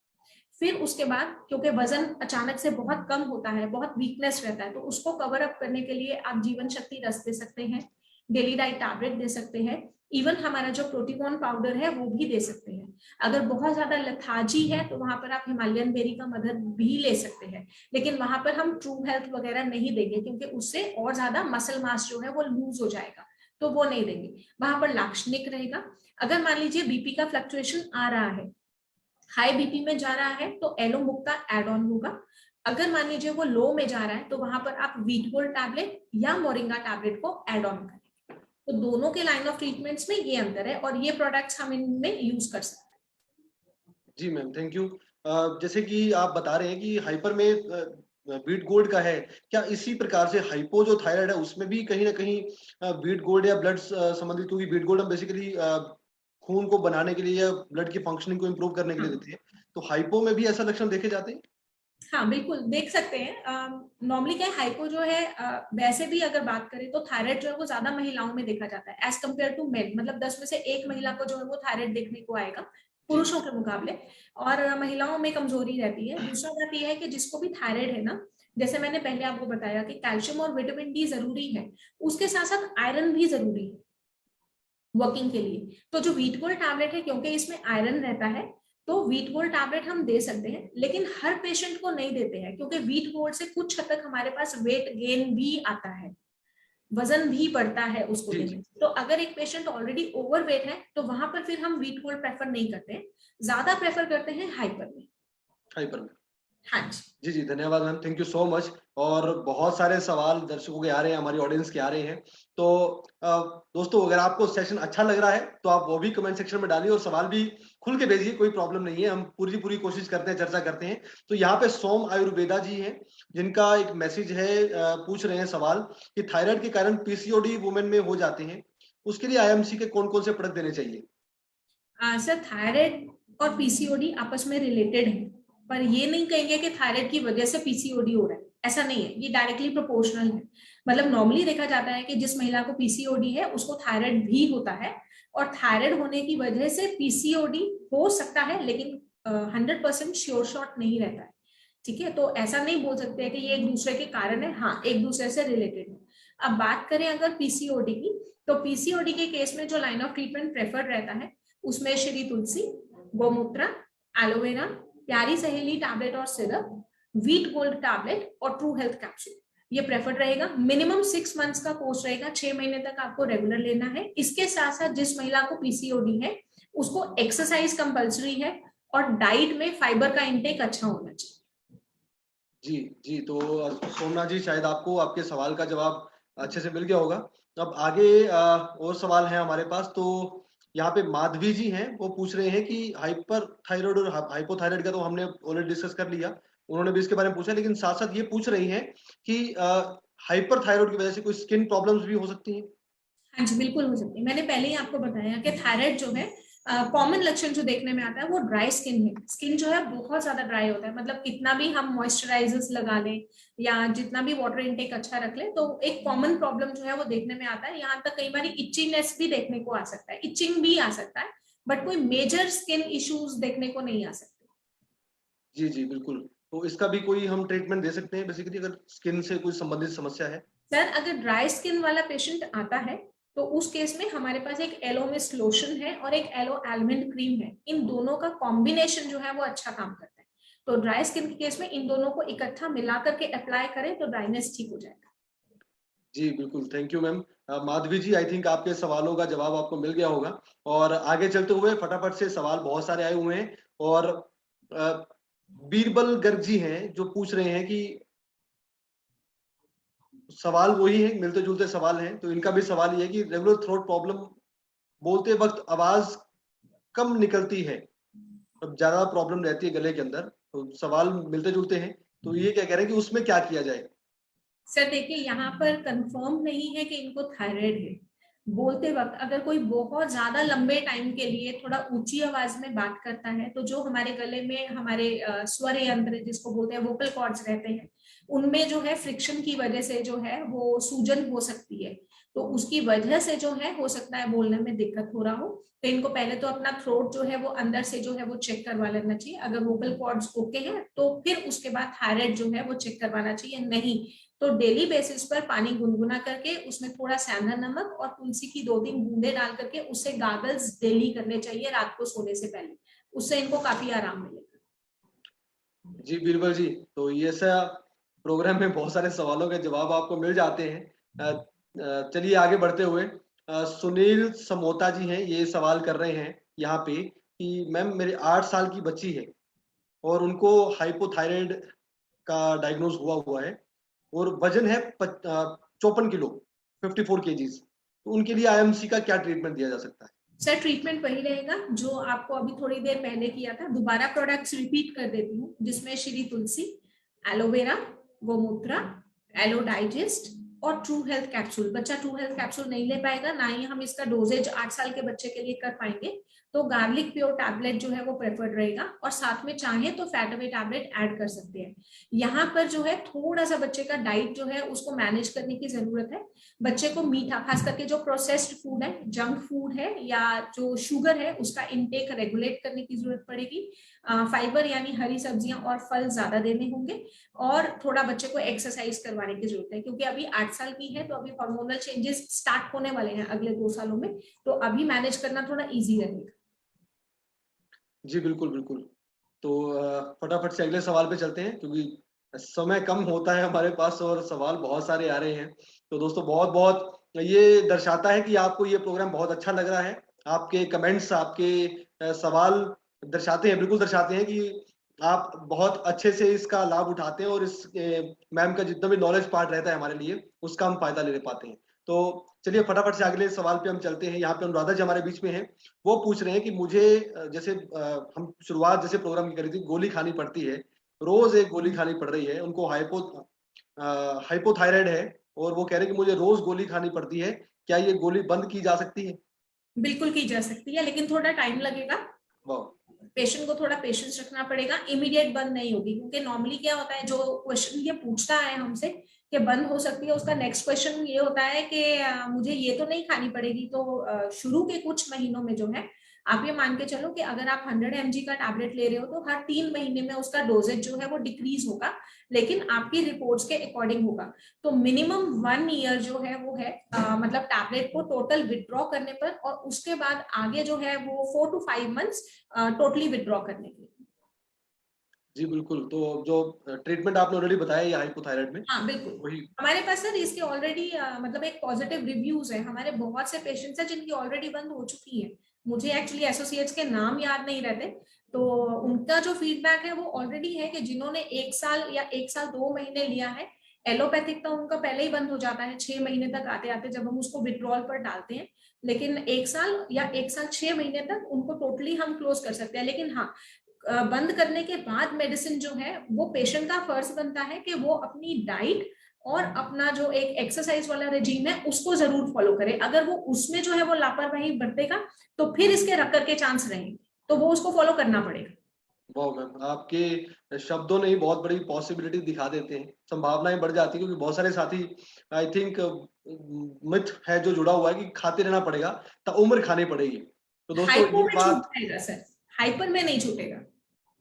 फिर उसके बाद क्योंकि वजन अचानक से बहुत कम होता है, बहुत वीकनेस रहता है, तो उसको कवर अप करने के लिए आप जीवन शक्ति रस दे सकते हैं, डेली डाइट टैबलेट दे सकते हैं, इवन हमारा जो प्रोटीकॉन पाउडर है वो भी दे सकते हैं। अगर बहुत ज्यादा लथाजी है तो वहां पर आप हिमालयन बेरी का मदद भी ले सकते हैं, लेकिन वहां पर हम ट्रू हेल्थ वगैरह नहीं देंगे, क्योंकि उससे और ज्यादा मसल मास जो है वो लूज हो जाएगा, तो वो नहीं देंगे। वहां पर लाक्षणिक रहेगा। अगर मान लीजिए बीपी का फ्लक्चुएशन आ रहा है, हाई बीपी में जा रहा है, तो एलो मुक्ता एड ऑन होगा। अगर मान लीजिए वो लो में जा रहा है तो वहां पर आप वीट गोल्ड टैबलेट या मोरिंगा टैबलेट को एड ऑन करें। तो दोनों के लाइन ऑफ ट्रीटमेंट्स में ये अंतर है, और ये प्रोडक्ट्स हम इनमें यूज कर सकते हैं। जी मैम, थैंक यू। जैसे कि आप बता रहे हैं कि हाइपर में बीट गोल्ड का है, क्या इसी प्रकार से हाइपो जो थायराइड है उसमें भी कहीं ना कहीं बीट गोल्ड या ब्लड संबंधित, क्योंकि बीट गोल्ड हम बेसिकली खून को बनाने के लिए या ब्लड की फंक्शनिंग को इम्प्रूव करने के लिए देते हैं, तो हाइपो में भी ऐसा लक्षण देखे जाते हैं? हाँ बिल्कुल देख सकते हैं। नॉर्मली क्या है, हाइपो जो है वैसे भी अगर बात करें तो थायराइड जो है वो ज्यादा महिलाओं में देखा जाता है एज कम्पेयर टू मेन, मतलब 10 में से एक महिला को जो है वो थायराइड देखने को आएगा पुरुषों के मुकाबले, और महिलाओं में कमजोरी रहती है। दूसरा बात यह है कि जिसको भी थायराइड है ना, जैसे मैंने पहले आपको बताया कि कैल्शियम और विटामिन डी जरूरी है, उसके साथ साथ आयरन भी जरूरी है वर्किंग के लिए। तो जो वीट गोल्ड टैबलेट है, क्योंकि इसमें आयरन रहता है, तो वीट गोल्ड टैबलेट हम दे सकते हैं, लेकिन हर पेशेंट को नहीं देते हैं, क्योंकि वीट गोल्ड से कुछ हद तक हमारे पास वेट गेन भी आता है, वजन भी बढ़ता है उसको देने से। तो अगर एक पेशेंट ऑलरेडी ओवरवेट है तो वहां पर फिर हम वीट गोल्ड प्रेफर नहीं करते हैं, ज्यादा प्रेफर करते हैं हाइपर में। हाइपर में। हाँ जी। जी जी, धन्यवाद ma'am, thank you so much. और बहुत सारे सवाल दर्शकों के आ रहे हैं, हमारी ऑडियंस के आ रहे हैं, तो दोस्तों अगर आपको सेशन अच्छा लग रहा है तो आप वो भी कमेंट सेक्शन में डालिए और सवाल भी खुल के भेजिए, कोई प्रॉब्लम नहीं है, हम पूरी पूरी कोशिश करते हैं, चर्चा करते हैं। तो यहाँ पे सोम आयुर्वेदा जी हैं, जिनका एक मैसेज है, पूछ रहे हैं सवाल कि थायराइड के कारण पीसीओडी वुमेन में हो जाते हैं, उसके लिए आईएमसी के कौन कौन से प्रोडक्ट देने चाहिए? सर थायराइड और पीसीओडी आपस में रिलेटेड है, पर ये नहीं कहेंगे कि थायराइड की वजह से पीसीओडी हो रहा है, ऐसा नहीं है, ये डायरेक्टली प्रोपोर्शनल है। मतलब नॉर्मली देखा जाता है कि जिस महिला को पीसीओडी है उसको थायराइड भी होता है, और थायराइड होने की वजह से पीसीओडी हो सकता है, लेकिन 100% श्योर शॉट नहीं रहता है। ठीक है, तो ऐसा नहीं बोल सकते कि ये एक दूसरे के कारण है, हाँ एक दूसरे से रिलेटेड है। अब बात करें अगर पीसीओडी की, तो पीसीओडी के केस में जो लाइन ऑफ ट्रीटमेंट प्रेफर्ड रहता है उसमें श्री तुलसी, गोमूत्रा, एलोवेरा, प्यारी सहेली टैबलेट और सिरप, वीट गोल्ड टैबलेट और ट्रू हेल्थ कैप्सूल, ये प्रेफर्ड रहेगा। मिनिमम 6 मंथ्स का कोर्स रहेगा, 6 महीने तक आपको रेगुलर लेना है। इसके साथ साथ जिस महिला को पीसीओडी है उसको एक्सरसाइज कंपल्सरी है, और डाइट में फाइबर का इंटेक अच्छा होना चाहिए। जी जी, तो सोमनाथ जी शायद आपको आपके सवाल का जवाब अच्छे से मिल गया होगा। अब आगे और सवाल हैं हमारे पास। तो यहाँ पे माधवी जी हैं, वो पूछ रहे हैं कि हाइपर थायराइड और हाइपोथायराइड का तो हमने ऑलरेडी डिस्कस कर लिया, उन्होंने भी इसके बारे में पूछा, लेकिन साथ साथ ये पूछ रही हैं कि हाइपर थायराइड की वजह से कोई स्किन प्रॉब्लम्स भी हो सकती हैं? हाँ जी बिल्कुल हो सकती है। मैंने पहले ही आपको बताया कि थायराइड जो है कॉमन लक्षण जो देखने में आता है वो ड्राई स्किन है। स्किन जो है बहुत ज्यादा ड्राई होता है, मतलब कितना भी हम मॉइस्चराइजर्स लगा लें या जितना भी वाटर इनटेक अच्छा रख लें, तो एक कॉमन प्रॉब्लम जो है वो देखने में आता है। यहाँ तक कई बार इचिंगनेस भी देखने को आ सकता है, इचिंग भी आ सकता है, बट कोई मेजर स्किन इश्यूज देखने को नहीं आ सकते। जी जी बिल्कुल। तो इसका भी कोई हम ट्रीटमेंट दे सकते हैं बेसिकली, अगर स्किन से कोई संबंधित समस्या है? सर अगर ड्राई स्किन वाला पेशेंट आता है तो उस केस में हमारे पास एक एलो मिस्ट लोशन है और एक एलो आलमंड क्रीम है। इन दोनों का कॉम्बिनेशन जो है वो अच्छा काम करता है। तो ड्राई स्किन के केस में इन दोनों को इकट्ठा मिला करके अप्लाई करें तो ड्राइनेस ठीक हो जाएगा। जी बिल्कुल, thank you ma'am. Madhavi ji, I think आपके सवालों का जवाब आपको मिल गया होगा। और आगे चलते हुए फटाफट से सवाल बहुत सारे आए हुए हैं। और बीरबल गर्ग जी हैं जो पूछ रहे हैं कि सवाल वही है, मिलते जुलते सवाल हैं। तो इनका भी सवाल ये है कि रेगुलर थ्रोट प्रॉब्लम, बोलते वक्त आवाज कम निकलती है, अब ज्यादा प्रॉब्लम रहती है गले के अंदर। तो सवाल मिलते जुलते हैं, तो ये क्या कह रहे हैं कि उसमें क्या किया जाए? सर देखिए यहाँ पर कंफर्म नहीं है कि इनको थायराइड है। बोलते वक्त अगर कोई बहुत ज्यादा लंबे टाइम के लिए थोड़ा ऊंची आवाज में बात करता है तो जो हमारे गले में हमारे स्वर यंत्र जिसको बोलते हैं वोकल कॉर्ड्स रहते हैं, उनमें जो है फ्रिक्शन की वजह से जो है वो सूजन हो सकती है। तो उसकी वजह से जो है हो सकता है बोलने में दिक्कत हो रहा हो। तो इनको पहले तो अपना थ्रोट जो है वो अंदर से जो है वो चेक करवा लेना चाहिए। अगर वोकल कॉर्ड्स ओके है तो फिर उसके बाद थायराइड जो है वो चेक करवाना चाहिए। नहीं तो डेली बेसिस पर पानी गुनगुना करके उसमें थोड़ा सेंधा नमक और तुलसी की 2-3 बूंदे डाल करके उससे गागल्स डेली करने चाहिए रात को सोने से पहले। उससे इनको काफी आराम मिलेगा। जी बीरबल जी, तो ये ऐसा प्रोग्राम में बहुत सारे सवालों के जवाब आपको मिल जाते हैं। चलिए आगे बढ़ते हुए, सुनील समोता जी हैं, ये सवाल कर रहे हैं यहाँ पे कि मैम मेरी 8 साल की बच्ची है और उनको हाइपोथायराइड का डायग्नोज हुआ है और वजन है 54 किलो, 54 केजीज। तो उनके लिए आईएमसी का क्या ट्रीटमेंट दिया जा सकता है? सर ट्रीटमेंट वही रहेगा जो आपको अभी थोड़ी देर पहले किया था। दोबारा प्रोडक्ट्स रिपीट कर देती हूँ जिसमें श्री तुलसी, एलोवेरा, गोमूत्रा, एलो डाइजेस्ट और ट्रू हेल्थ कैप्सूल। बच्चा ट्रू हेल्थ कैप्सूल नहीं ले पाएगा, ना ही हम इसका डोजेज 8 साल के बच्चे के लिए कर पाएंगे। तो गार्लिक प्योर टैबलेट जो है वो प्रेफर्ड रहेगा और साथ में चाहे तो फैटवे टैबलेट ऐड कर सकते हैं। यहाँ पर जो है थोड़ा सा बच्चे का डाइट जो है उसको मैनेज करने की जरूरत है। बच्चे को मीठा, खास करके जो प्रोसेस्ड फूड है, जंक फूड है या जो शुगर है, उसका इनटेक रेगुलेट करने की जरूरत पड़ेगी। फाइबर यानी हरी सब्जियां और फल ज्यादा देने होंगे और थोड़ा बच्चे को एक्सरसाइज करवाने की जरूरत है क्योंकि अभी 8 साल की है तो अभी हार्मोनल चेंजेस स्टार्ट होने वाले हैं अगले 2 सालों में। तो अभी मैनेज करना थोड़ा इजी रहेगा। जी बिल्कुल बिल्कुल। तो फटाफट से अगले सवाल पे चलते हैं क्योंकि समय कम होता है हमारे पास और सवाल बहुत सारे आ रहे हैं। तो दोस्तों बहुत बहुत ये दर्शाता है कि आपको ये प्रोग्राम बहुत अच्छा लग रहा है। आपके कमेंट्स, आपके सवाल दर्शाते हैं, बिल्कुल दर्शाते हैं कि आप बहुत अच्छे से इसका लाभ उठाते हैं और इस मैम का जितना भी नॉलेज पार्ट रहता है हमारे लिए उसका हम फायदा ले पाते हैं। तो चलिए फटाफट से अगले सवाल पे हम चलते हैं। यहाँ पे अनुराधा जी हमारे बीच में हैं। वो पूछ रहे हैं कि मुझे जैसे हम शुरुआत जैसे प्रोग्राम की करी थी, गोली खानी पड़ती है, रोज एक गोली खानी पड़ रही है। उनको हाइपोथायराइड है और वो कह रहे हैं कि मुझे रोज गोली खानी पड़ती है, क्या ये गोली बंद की जा सकती है? बिल्कुल की जा सकती है लेकिन थोड़ा टाइम लगेगा। वाह। पेशेंट को थोड़ा पेशेंस रखना पड़ेगा। इमीडिएट बंद नहीं होगी क्योंकि नॉर्मली क्या होता है, जो क्वेश्चन ये पूछता है हमसे कि बंद हो सकती है, उसका नेक्स्ट क्वेश्चन ये होता है कि मुझे ये तो नहीं खानी पड़ेगी। तो शुरू के कुछ महीनों में जो है आप ये मान के चलो कि अगर आप 100 mg का टैबलेट ले रहे हो तो हर 3 महीने में उसका डोजेज जो है वो डिक्रीज होगा, लेकिन आपकी रिपोर्ट्स के अकॉर्डिंग होगा। तो मिनिमम 1 ईयर जो है वो है मतलब टैबलेट को टोटल विड्रॉ करने पर, और उसके बाद आगे जो है वो 4 to 5 मंथ्स टोटली विड्रॉ करने के लिए। जी बिल्कुल। तो जो ट्रीटमेंट आपने ऑलरेडी बताया ये हाइपोथायराइड में, हाँ बिल्कुल। वही। हमारे पास सर इसके ऑलरेडी मतलब एक पॉजिटिव रिव्यूज है। हमारे बहुत से पेशेंट्स हैं जिनकी ऑलरेडी बंद हो चुकी है। मुझे एक्चुअली एसोसिएट्स के नाम याद नहीं रहते। तो उनका जो फीडबैक है वो ऑलरेडी है कि जिन्होंने 1 साल या 1 साल 2 महीने लिया है, एलोपैथिक का उनका पहले ही बंद हो जाता है 6 महीने तक आते आते जब हम उसको विड्रॉल पर डालते हैं। लेकिन 1 साल या 1 साल 6 महीने तक उनको टोटली हम क्लोज कर सकते हैं। लेकिन हाँ, बंद करने के बाद मेडिसिन जो है वो पेशेंट का फर्ज बनता है कि वो अपनी डाइट और अपना जो एक एक्सरसाइज वाला रेजीम है उसको जरूर फॉलो करे। अगर वो उसमें जो है वो लापरवाही बरतेगा तो फिर इसके रक्कर के चांस रहेंगे, तो वो उसको फॉलो करना पड़ेगा। वाह मैम, आपके शब्दों ने ही बहुत बड़ी पॉसिबिलिटी दिखा देते हैं, संभावनाएं बढ़ जाती है क्योंकि बहुत सारे साथी आई थिंक मिथ है जो जुड़ा हुआ है कि खाते रहना पड़ेगा, तो उम्र खानी पड़ेगी। तो दोस्तों हाइपो ये में छूट बात, जाएगा सर, हाइपर में नहीं छूटेगा।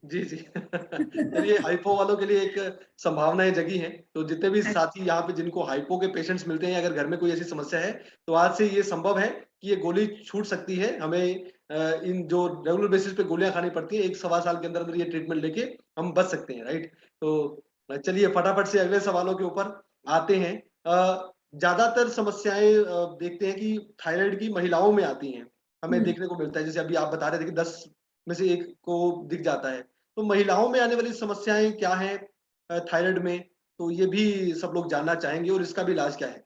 जी, जी। चलिए हाइपो वालों के लिए एक संभावनाएँ जगी हैं। तो जितने भी साथी यहाँ पे जिनको हाइपो के पेशेंट्स मिलते हैं, अगर घर में कोई ऐसी समस्या है, तो आज से ये संभव है कि ये गोली छूट सकती है। हमें इन जो रेगुलर बेसिस पे गोलियाँ खानी पड़ती हैं, 1 सवा साल के अंदर-अंदर ये ट्रीटमेंट लेके हम बच सकते हैं, राइट? तो चलिए फटाफट से अगले सवालों के ऊपर आते हैं। ज़्यादातर समस्याएँ देखते हैं कि थायराइड की महिलाओं में आती हैं। हमें हम्म। देखने को मिलता है, जैसे अभी आप बता रहे थे कि 10 में से 1 को दिख जाता है। तो महिलाओं में आने वाली समस्याएँ क्या हैं थायराइड में? तो ये भी सब लोग जानना चाहेंगे और इसका भी इलाज क्या है?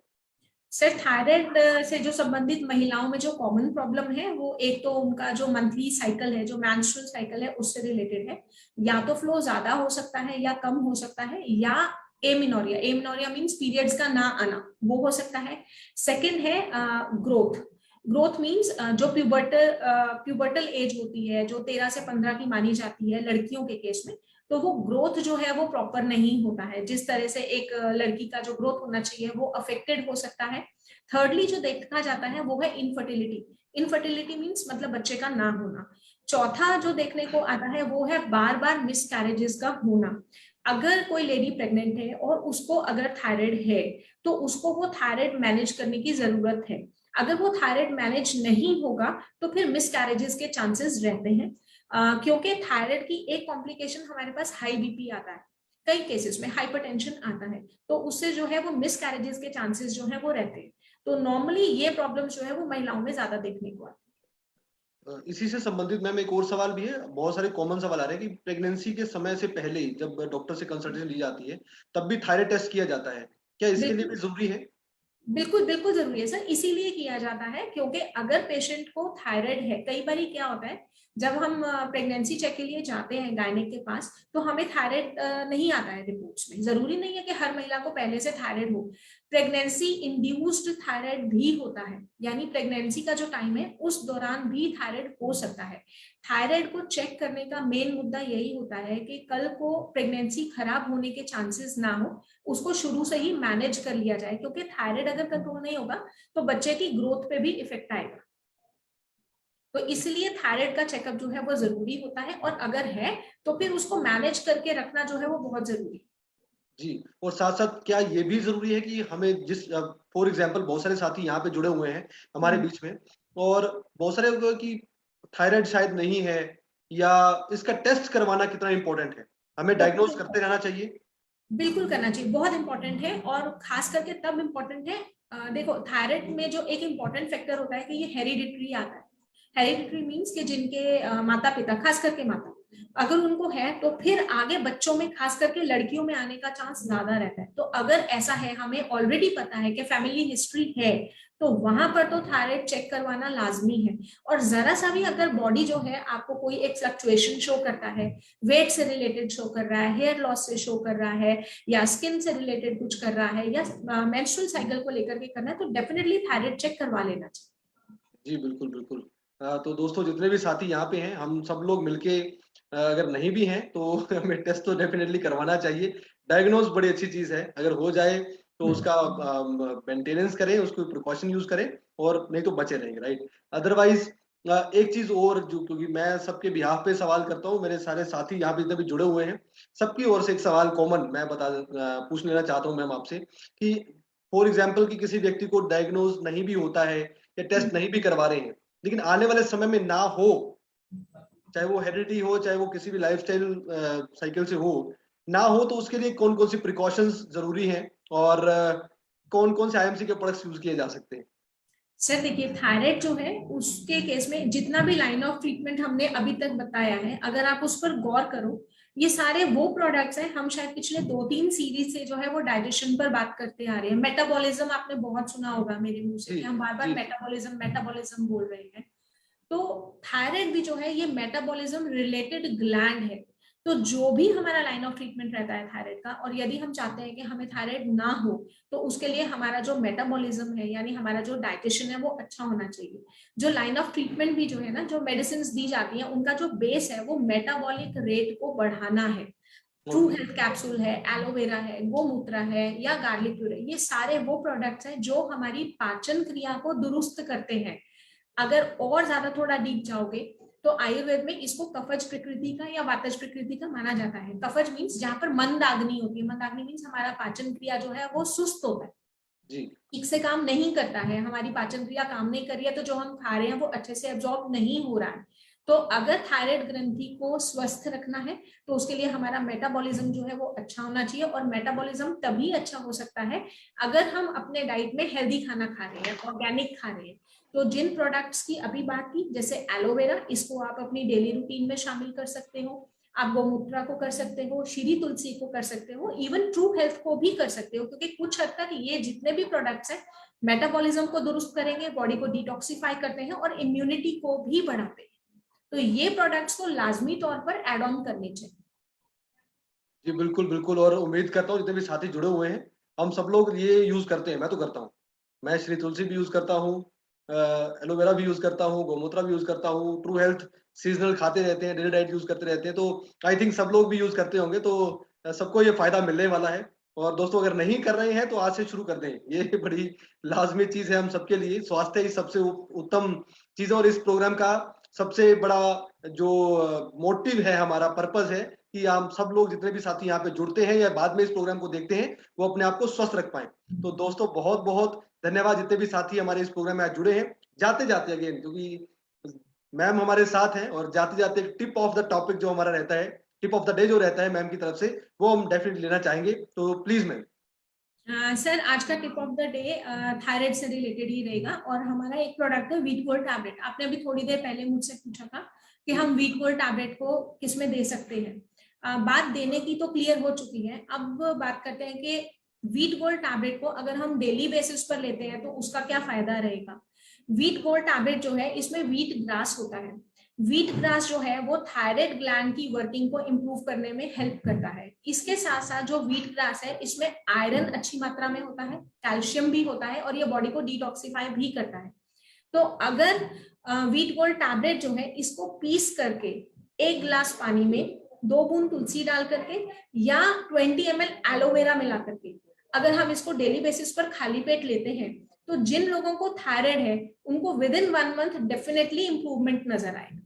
सर थायराइड से जो संबंधित महिलाओं में जो कॉमन प्रॉब्लम है वो एक तो उनका जो मंथली साइकिल है, जो मेंस्ट्रुअल साइकिल है, उससे रिलेटेड है। या तो फ्लो ज्यादा हो सकता है या कम हो सकता है, या एमिनोरिया, एमिनोरिया मींस पीरियड्स का ना आना, वो हो सकता है। सेकंड है ग्रोथ। ग्रोथ मींस जो प्यूबर्टल एज होती है, जो 13 से 15 की मानी जाती है लड़कियों के केस में, तो वो ग्रोथ जो है वो प्रॉपर नहीं होता है। जिस तरह से एक लड़की का जो ग्रोथ होना चाहिए वो अफेक्टेड हो सकता है। थर्डली जो देखा जाता है वो है इनफर्टिलिटी। इनफर्टिलिटी मीन्स मतलब बच्चे का ना होना। चौथा जो देखने को आता है वो है बार बार मिस कैरेजेस का होना। अगर कोई लेडी प्रेग्नेंट है और उसको अगर थायराइड है, तो उसको वो थायराइड मैनेज करने की जरूरत है। अगर वो थायराइड मैनेज नहीं होगा तो फिर मिस कैरेजेस के चांसेस रहते हैं। क्योंकि थायराइड की एक कॉम्प्लिकेशन हमारे पास हाई बीपी आता है, कई केसेस में हाइपरटेंशन आता है, तो उससे जो है वो मिस कैरेजेस के चांसेस जो है वो रहते हैं। तो नॉर्मली ये प्रॉब्लम जो है वो महिलाओं में ज्यादा देखने को आती इसी से संबंधित मैम एक और सवाल भी है। बहुत सारे कॉमन सवाल आ रहे हैं कि प्रेगनेंसी के समय से पहले ही जब डॉक्टर से कंसल्टेशन ली जाती है, तब भी थायराइड टेस्ट किया जाता है। क्या है। इसके लिए बिल्कुल भी ज़रूरी है? बिल्कुल बिल्कुल जरूरी है सर, इसीलिए किया जाता है क्योंकि अगर पेशेंट को थायराइड है, कई बार क्या होता है जब हम प्रेगनेंसी चेक के लिए जाते हैं गायनेक के पास, तो हमें थायराइड नहीं आता है रिपोर्ट्स में। जरूरी नहीं है कि हर महिला को पहले से थायराइड हो। प्रेगनेंसी इंड्यूस्ड थायराइड भी होता है, यानी प्रेगनेंसी का जो टाइम है उस दौरान भी थायराइड हो सकता है। थायराइड को चेक करने का मेन मुद्दा यही होता है कि कल को प्रेगनेंसी खराब होने के चांसेस ना हो, उसको शुरू से ही मैनेज कर लिया जाए। क्योंकि थायराइड अगर कंट्रोल नहीं होगा तो बच्चे की ग्रोथ पे भी इफेक्ट आएगा। तो इसलिए थायराइड का चेकअप जो है वो जरूरी होता है, और अगर है तो फिर उसको मैनेज करके रखना जो है वो बहुत जरूरी है। जी, और साथ-साथ क्या ये भी ज़रूरी है कि हमें फॉर एग्ज़ाम्पल बहुत सारे साथी यहाँ पे जुड़े हुए हैं हमारे बीच में और बहुत सारे लोगों की थायराइड शायद नहीं है या इसका टेस्ट करवाना कितना इम्पोर्टेंट है? हमें बहुत डायग्नोज़ करते रहना चाहिए? बिल्कुल करना चाहिए, बहुत इंपॉर्टेंट है। और खास करके तब इम्पोर्टेंट है, देखो थायराइड में जो एक इम्पोर्टेंट फैक्टर होता है कि ये हेरिडिटरी आता है। हेरिडिटरी मीन्स कि जिनके माता पिता, खास करके माता, अगर उनको है तो फिर आगे बच्चों में, खास करके लड़कियों में आने का चांस ज्यादा रहता है। तो अगर ऐसा है, हमें ऑलरेडी पता है कि फैमिली हिस्ट्री है, तो वहां पर तो थायराइड चेक करवाना लाजमी है। और जरा सा भी अगर बॉडी जो है आपको कोई एक फ्लक्चुएशन शो करता है, वेट से रिलेटेड शो कर रहा है, हेयर लॉस से शो कर रहा है, या स्किन से रिलेटेड कुछ कर रहा है, या मेंस्ट्रुअल साइकिल को लेकर के करना है, तो डेफिनेटली थायराइड चेक करवा लेना चाहिए। जी, बिल्कुल, बिल्कुल। तो दोस्तों जितने भी साथी यहाँ पे हैं, हम सब लोग मिलके अगर नहीं भी हैं तो हमें टेस्ट तो डेफ़िनेटली करवाना चाहिए। डायग्नोज़ बड़ी अच्छी चीज़ है, अगर हो जाए तो उसका मेंटेनेंस करें, उसको प्रिकॉशन यूज़ करें और नहीं तो बचे रहेंगे, राइट? अदरवाइज़ एक चीज़ और जो क्योंकि मैं सबके बिहाफ़ पे सवाल करता हूँ, मेरे सारे साथी यहाँ पे जितने भी जुड़े हुए हैं, सबकी ओर से एक सवाल कॉमन मैं पूछ लेना चाहता हूँ मैम आपसे कि फॉर एग्ज़ाम्पल कि किसी व्यक्ति को डायग्नोज़ नहीं भी होता है या टेस्ट नहीं भी करवा रहे हैं, लेकिन आने वाले समय में ना हो, चाहे वो हेरिडिटी हो, चाहे वो किसी भी लाइफ़स्टाइल साइकिल से हो, ना हो तो उसके लिए कौन-कौन सी प्रिकॉशंस ज़रूरी हैं और कौन-कौन से आईएमसी के प्रोडक्ट्स यूज़ किए जा सकते हैं? सर देखिए, थायराइड जो है उसके केस में जितना भी लाइन ऑफ ट्रीटमेंट हमने अभी तक बताया है, अगर आप उस पर गौर करो, ये सारे वो प्रोडक्ट्स हैं, हम शायद पिछले 2-3 सीरीज से जो है वो डाइजेशन पर बात करते आ रहे हैं। मेटाबॉलिज्म आपने बहुत सुना होगा मेरे मुंह से जी, कि हम बार बार जी, जी। मेटाबॉलिज्म मेटाबॉलिज्म बोल रहे हैं। तो थायराइड भी जो है ये मेटाबॉलिज्म रिलेटेड ग्लैंड है। तो जो भी हमारा लाइन ऑफ ट्रीटमेंट रहता है थायराइड का, और यदि हम चाहते हैं कि हमें थायराइड ना हो, तो उसके लिए हमारा जो मेटाबॉलिज्म है, यानी हमारा जो डाइजेशन है वो अच्छा होना चाहिए। जो लाइन ऑफ ट्रीटमेंट भी जो है ना, जो मेडिसिन दी जाती है, उनका जो बेस है वो मेटाबॉलिक रेट को बढ़ाना है। ट्रू ओके, हेल्थ कैप्सूल है, एलोवेरा है, गोमूत्र है, या गार्लिक प्यूर है, ये सारे वो प्रोडक्ट्स हैं जो हमारी पाचन क्रिया को दुरुस्त करते हैं। अगर और ज्यादा थोड़ा डीप जाओगे तो आयुर्वेद में इसको कफज प्रकृति का या वातज प्रकृति का माना जाता है। कफज मीन्स जहां पर मंदाग्नि होती है, मंदाग्नि मीन्स हमारा पाचन क्रिया जो है वो सुस्त होता है, ठीक से काम नहीं करता है, हमारी पाचन क्रिया काम नहीं कर रही है, तो जो हम खा रहे हैं वो अच्छे से एब्जॉर्ब नहीं हो रहा है। तो अगर थायराइड ग्रंथि को स्वस्थ रखना है तो उसके लिए हमारा मेटाबॉलिज्म जो है वो अच्छा होना चाहिए, और मेटाबॉलिज्म तभी अच्छा हो सकता है अगर हम अपने डाइट में हेल्दी खाना खा रहे हैं, ऑर्गेनिक खा रहे हैं। तो जिन प्रोडक्ट्स की अभी बात की, जैसे एलोवेरा, इसको आप अपनी डेली रूटीन में शामिल कर सकते हो, आप गोमूत्रा को कर सकते हो, श्री तुलसी को कर सकते हो, इवन ट्रू हेल्थ को भी कर सकते हो, क्योंकि कुछ हद तक ये जितने भी प्रोडक्ट्स हैं मेटाबॉलिज्म को दुरुस्त करेंगे, बॉडी को डिटॉक्सिफाई करते हैं और इम्यूनिटी को भी बढ़ाते हैं। तो ये प्रोडक्ट्स को लाजमी तौर पर एड ऑन करने चाहिए। जी बिल्कुल बिल्कुल, और उम्मीद करता हूँ जितने भी साथी जुड़े हुए हैं हम सब लोग ये यूज करते हैं। मैं तो करता हूँ, मैं श्री तुलसी भी यूज करता हूँ, एलोवेरा भी यूज करता हूँ, गोमूत्रा भी यूज करता हूँ, ट्रू हेल्थ सीजनल खाते रहते हैं, डेली डाइट यूज करते रहते हैं। तो आई थिंक सब लोग भी यूज करते होंगे, तो सबको ये फायदा मिलने वाला है। और दोस्तों अगर नहीं कर रहे हैं तो आज से शुरू कर दें, ये बड़ी लाजमी चीज है हम सबके लिए। स्वास्थ्य ही सबसे उत्तम चीज है, और इस प्रोग्राम का सबसे बड़ा जो मोटिव है, हमारा पर्पज है कि हम सब लोग जितने भी साथी यहाँ पे जुड़ते हैं या बाद में इस प्रोग्राम को देखते हैं वो अपने आप को स्वस्थ रख पाए। तो दोस्तों बहुत बहुत धन्यवाद जितने भी साथी हमारे इस प्रोग्राम में आज जुड़े हैं। जाते जाते अगेन, क्योंकि मैम हमारे साथ हैं, और जाते जाते टिप ऑफ द टॉपिक जो हमारा रहता है, टिप ऑफ द डे जो रहता है मैम की तरफ से, वो हम डेफिनेटली लेना चाहेंगे। तो प्लीज मैम। सर आज का tip of the day thyroid से रिलेटेड ही रहेगा, और हमारा एक प्रोडक्ट है व्हीट गोल्ड टैबलेट। आपने अभी थोड़ी देर पहले मुझसे पूछा था कि हम व्हीट गोल्ड टैबलेट को किसमें दे सकते हैं। बात देने की तो क्लियर हो चुकी है, अब बात करते हैं कि व्हीट गोल्ड टैबलेट को अगर हम डेली बेसिस पर लेते हैं तो उसका क्या फायदा रहेगा। व्हीट गोल्ड टैबलेट जो है इसमें व्हीट ग्रास होता है। व्हीट ग्रास जो है वो थायराइड ग्लैंड की वर्किंग को इंप्रूव करने में हेल्प करता है। इसके साथ साथ जो व्हीट ग्रास है इसमें आयरन अच्छी मात्रा में होता है, कैल्शियम भी होता है, और ये बॉडी को डिटॉक्सिफाई भी करता है। तो अगर व्हीट गोल्ड टैबलेट जो है इसको पीस करके 1 गिलास पानी में 2 बूंद तुलसी डाल करके या 20 ml एलोवेरा मिला करके अगर हम इसको डेली बेसिस पर खाली पेट लेते हैं तो जिन लोगों को थायराइड है उनको with in 1 month definitely improvement नजर आएगा।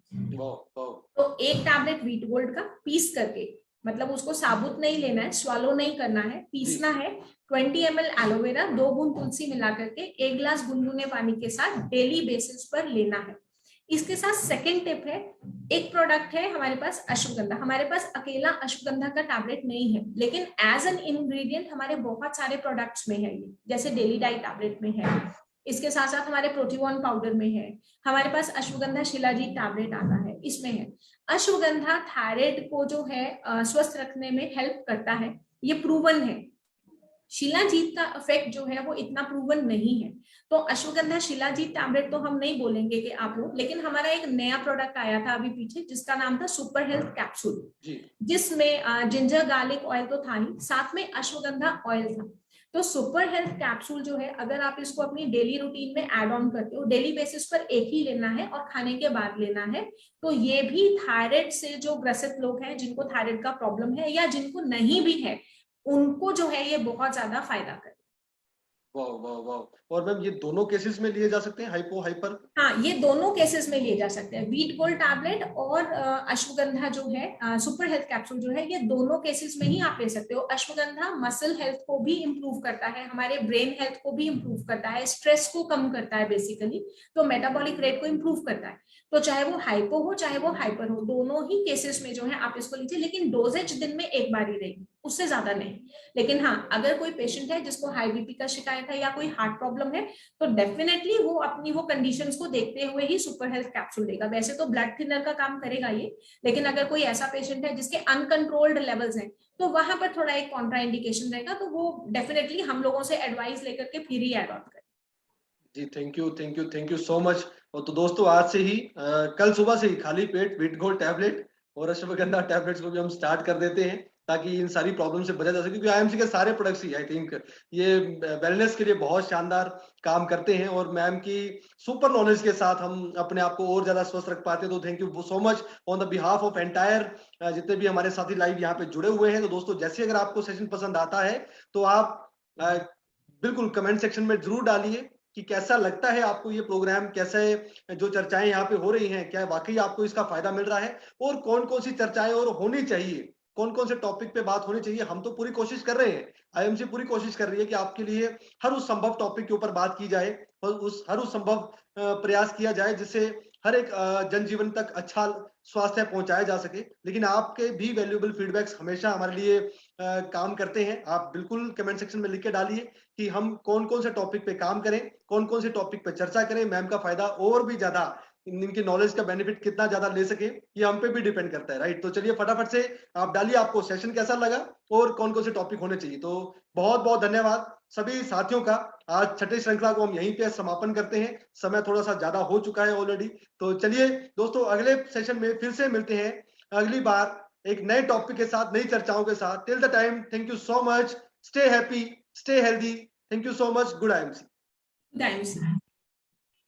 तो एक टैबलेट व्हीट गोल्ड का पीस करके, मतलब उसको साबुत नहीं लेना है, स्वालो नहीं करना है, पीसना है, 20 ml एलोवेरा, 2 बूंद तुलसी मिला करके 1 गिलास गुनगुने पानी के साथ डेली बेसिस पर लेना है। इसके साथ सेकंड टिप है, एक प्रोडक्ट है हमारे पास अश्वगंधा। हमारे पास अकेला अश्वगंधा का टैबलेट नहीं है, लेकिन एज एन इंग्रेडिएंट हमारे बहुत सारे प्रोडक्ट्स में है ये, जैसे डेली डाइट टैबलेट में है, इसके साथ साथ हमारे प्रोटीवन पाउडर में है, हमारे पास अश्वगंधा शिलाजीत टैबलेट आता है, इसमें है। अश्वगंधा थायराइड को जो है स्वस्थ रखने में हेल्प करता है, ये प्रूवन है। शिलाजीत का इफेक्ट जो है वो इतना प्रूवन नहीं है। तो अश्वगंधा शिलाजीत टैबलेट तो हम नहीं बोलेंगे कि आप लोग, लेकिन हमारा एक नया प्रोडक्ट आया था अभी पीछे जिसका नाम था सुपर हेल्थ कैप्सूल, जिसमें जिंजर गार्लिक ऑयल तो था ही, साथ में अश्वगंधा ऑयल था। तो सुपर हेल्थ कैप्सूल जो है अगर आप इसको अपनी डेली रूटीन में ऐड ऑन करते हो, डेली बेसिस पर एक ही लेना है और खाने के बाद लेना है, तो ये भी थायराइड से जो ग्रसित लोग हैं, जिनको थायराइड का प्रॉब्लम है या जिनको नहीं भी है, उनको जो है ये बहुत ज्यादा फायदा करे। वाह वाह वाह। और मैम ये दोनों केसेस में लिए जा सकते हैं, हाइपो हाइपर? हाँ, ये दोनों केसेस में लिए जा सकते हैं। व्हीट गोल्ड टैबलेट और अश्वगंधा जो है सुपर हेल्थ कैप्सूल जो है, ये दोनों केसेस में ही आप ले सकते हो। अश्वगंधा मसल हेल्थ को भी इंप्रूव करता है, हमारे ब्रेन हेल्थ को भी इंप्रूव करता है, स्ट्रेस को कम करता है बेसिकली, तो मेटाबॉलिक रेट को इंप्रूव करता है। तो चाहे वो हाइपो हो चाहे वो हाइपर हो, दोनों ही केसेस में जो है आप इसको लीजिए, लेकिन डोजेज दिन में एक बार ही रहेगी, उससे ज्यादा नहीं। लेकिन हाँ, अगर कोई पेशेंट है जिसको हाई बीपी का शिकायत है या कोई हार्ट प्रॉब्लम है, तो डेफिनेटली वो अपनी वो कंडीशंस को देखते हुए ही सुपर हेल्थ कैप्सूल देगा। वैसे तो ब्लड थिनर का काम करेगा ये, लेकिन अगर कोई ऐसा पेशेंट है जिसके अनकंट्रोल्ड लेवल्स हैं, तो वहां पर थोड़ा एक कॉन्ट्रा इंडिकेशन रहेगा, तो वो डेफिनेटली हम लोगों से एडवाइस लेकर के फिर ही एड ऑन करें। जी thank you thank you thank you so much. और तो दोस्तों आज से ही कल सुबह से ही खाली पेट व्हीट गोल्ड टैबलेट और अश्वगंधा टैबलेट्स को भी हम स्टार्ट कर देते हैं, ताकि इन सारी प्रॉब्लम से बचा जा सके। क्योंकि आईएमसी के सारे प्रोडक्ट्स ही आई थिंक ये वेलनेस के लिए बहुत शानदार काम करते हैं, और मैम की सुपर नॉलेज के साथ हम अपने आप को और ज्यादा स्वस्थ रख पाते हैं। तो thank you so much on the behalf of entire जितने भी हमारे साथी लाइव यहाँ पे जुड़े हुए हैं। तो दोस्तों जैसे अगर आपको सेशन पसंद आता है तो आप बिल्कुल कमेंट सेक्शन में जरूर डालिए कि कैसा लगता है आपको ये प्रोग्राम, कैसे जो चर्चाएं यहाँ पे हो रही हैं, क्या वाकई आपको इसका फायदा मिल रहा है, और कौन कौन सी चर्चाएं और होनी चाहिए, कौन कौन से टॉपिक पे बात होनी चाहिए। हम तो पूरी कोशिश कर रहे हैं, आईएमसी पूरी कोशिश कर रही है कि आपके लिए हर उस संभव टॉपिक के ऊपर बात की जाए और हर उस संभव प्रयास किया जाए जिससे हर एक जनजीवन तक अच्छा स्वास्थ्य पहुंचाया जा सके। लेकिन आपके भी वैल्यूएबल फीडबैक्स हमेशा हमारे लिए काम करते हैं। आप बिल्कुल कमेंट सेक्शन में लिख के डालिए कि हम कौन कौन से टॉपिक पे काम करें, कौन कौन से टॉपिक पे चर्चा करें। मैम का फायदा और भी ज्यादा, इनकी नॉलेज का बेनिफिट कितना ज्यादा ले सके, ये हम पे भी डिपेंड करता है, राइट। तो चलिए फटाफट से आप डालिए आपको सेशन कैसा लगा और कौन कौन से टॉपिक होने चाहिए। तो बहुत बहुत धन्यवाद सभी साथियों का। आज छठी श्रृंखला को हम यहीं पे समापन करते हैं, समय थोड़ा सा ज्यादा हो चुका है ऑलरेडी। तो चलिए दोस्तों, अगले सेशन में फिर से मिलते हैं अगली बार एक नए टॉपिक के साथ, नई चर्चाओं के साथ। Till the time, thank you so much, stay happy, stay healthy, thank you so much, good IMC. Times